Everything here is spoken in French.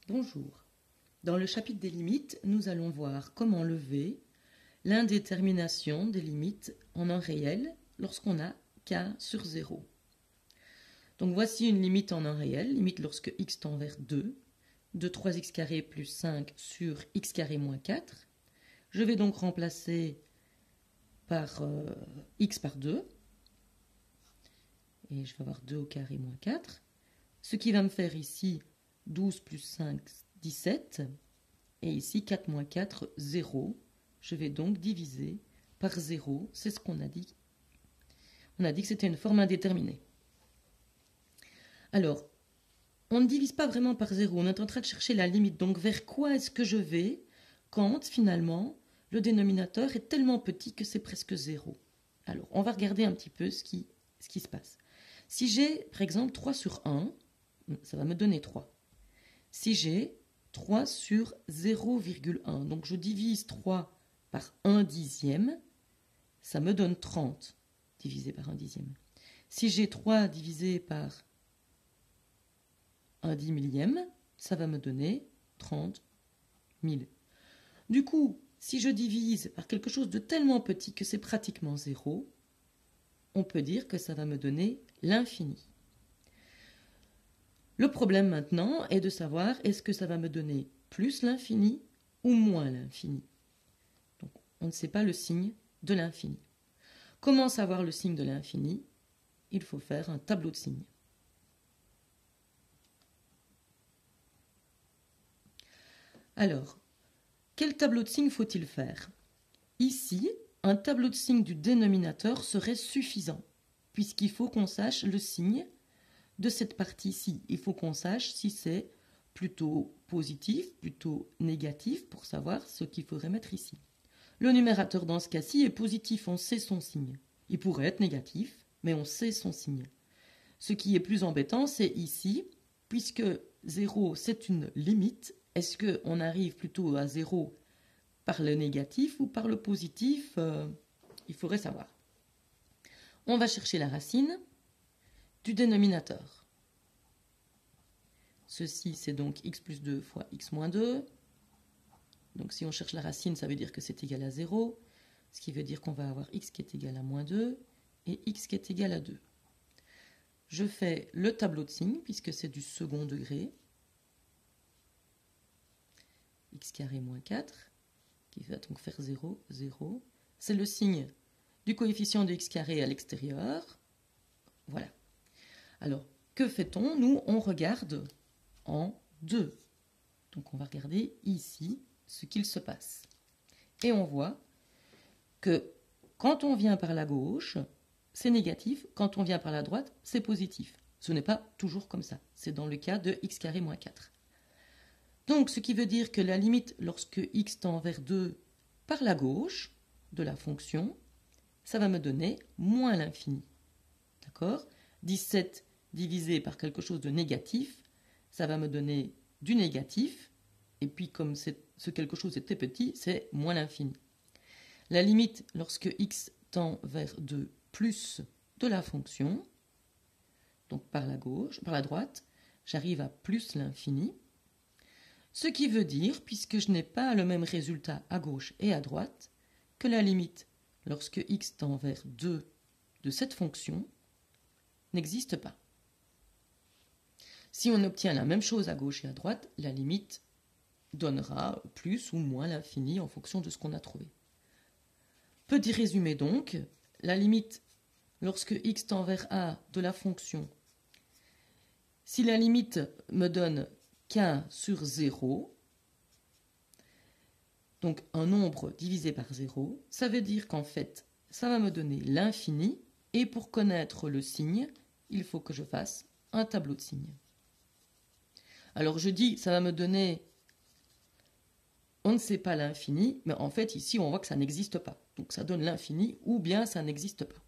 Bonjour. Dans le chapitre des limites, nous allons voir comment lever l'indétermination des limites en un réel lorsqu'on a k sur 0. Donc voici une limite en un réel, limite lorsque x tend vers 2, de 3x carré plus 5 sur x carré moins 4. Je vais donc remplacer par x par 2, et je vais avoir 2 au carré moins 4, ce qui va me faire ici 12 plus 5, 17, et ici 4 moins 4, 0. Je vais donc diviser par 0, c'est ce qu'on a dit. On a dit que c'était une forme indéterminée. Alors, on ne divise pas vraiment par 0, on est en train de chercher la limite. Donc vers quoi est-ce que je vais quand finalement le dénominateur est tellement petit que c'est presque 0? Alors, on va regarder un petit peu ce qui se passe. Si j'ai, par exemple, 3 sur 1, ça va me donner 3. Si j'ai 3 sur 0,1, donc je divise 3 par 1 dixième, ça me donne 30 divisé par 1 dixième. Si j'ai 3 divisé par 1 dix millième, ça va me donner 30 000. Du coup, si je divise par quelque chose de tellement petit que c'est pratiquement 0, on peut dire que ça va me donner l'infini. Le problème maintenant est de savoir est-ce que ça va me donner plus l'infini ou moins l'infini. Donc, on ne sait pas le signe de l'infini. Comment savoir le signe de l'infini? Il faut faire un tableau de signes. Alors, quel tableau de signes faut-il faire? Ici, un tableau de signes du dénominateur serait suffisant, puisqu'il faut qu'on sache le signe de cette partie-ci. Il faut qu'on sache si c'est plutôt positif, plutôt négatif, pour savoir ce qu'il faudrait mettre ici. Le numérateur dans ce cas-ci est positif, on sait son signe. Il pourrait être négatif, mais on sait son signe. Ce qui est plus embêtant, c'est ici, puisque 0, c'est une limite. Est-ce qu'on arrive plutôt à 0 par le négatif ou par le positif? Il faudrait savoir. On va chercher la racine du dénominateur. Ceci, c'est donc x plus 2 fois x moins 2. Donc si on cherche la racine, ça veut dire que c'est égal à 0, ce qui veut dire qu'on va avoir x qui est égal à moins 2 et x qui est égal à 2. Je fais le tableau de signes, puisque c'est du second degré. X carré moins 4, qui va donc faire 0, 0. C'est le signe du coefficient de x carré à l'extérieur. Voilà. Alors, que fait-on? Nous, on regarde en 2. Donc, on va regarder ici ce qu'il se passe. Et on voit que quand on vient par la gauche, c'est négatif. Quand on vient par la droite, c'est positif. Ce n'est pas toujours comme ça. C'est dans le cas de x carré moins 4. Donc, ce qui veut dire que la limite, lorsque x tend vers 2 par la gauche de la fonction, ça va me donner moins l'infini. D'accord? 17 divisé par quelque chose de négatif, ça va me donner du négatif. Et puis, comme ce quelque chose est très petit, c'est moins l'infini. La limite, lorsque x tend vers 2 plus de la fonction, donc par la gauche, par la droite, j'arrive à plus l'infini. Ce qui veut dire, puisque je n'ai pas le même résultat à gauche et à droite, que la limite, lorsque x tend vers 2 de cette fonction, n'existe pas. Si on obtient la même chose à gauche et à droite, la limite donnera plus ou moins l'infini en fonction de ce qu'on a trouvé. Petit résumé donc, la limite lorsque x tend vers a de la fonction, si la limite me donne k sur 0, donc un nombre divisé par 0, ça veut dire qu'en fait, ça va me donner l'infini, et pour connaître le signe, il faut que je fasse un tableau de signes. Alors je dis, ça va me donner, on ne sait pas l'infini, mais en fait ici on voit que ça n'existe pas. Donc ça donne l'infini ou bien ça n'existe pas.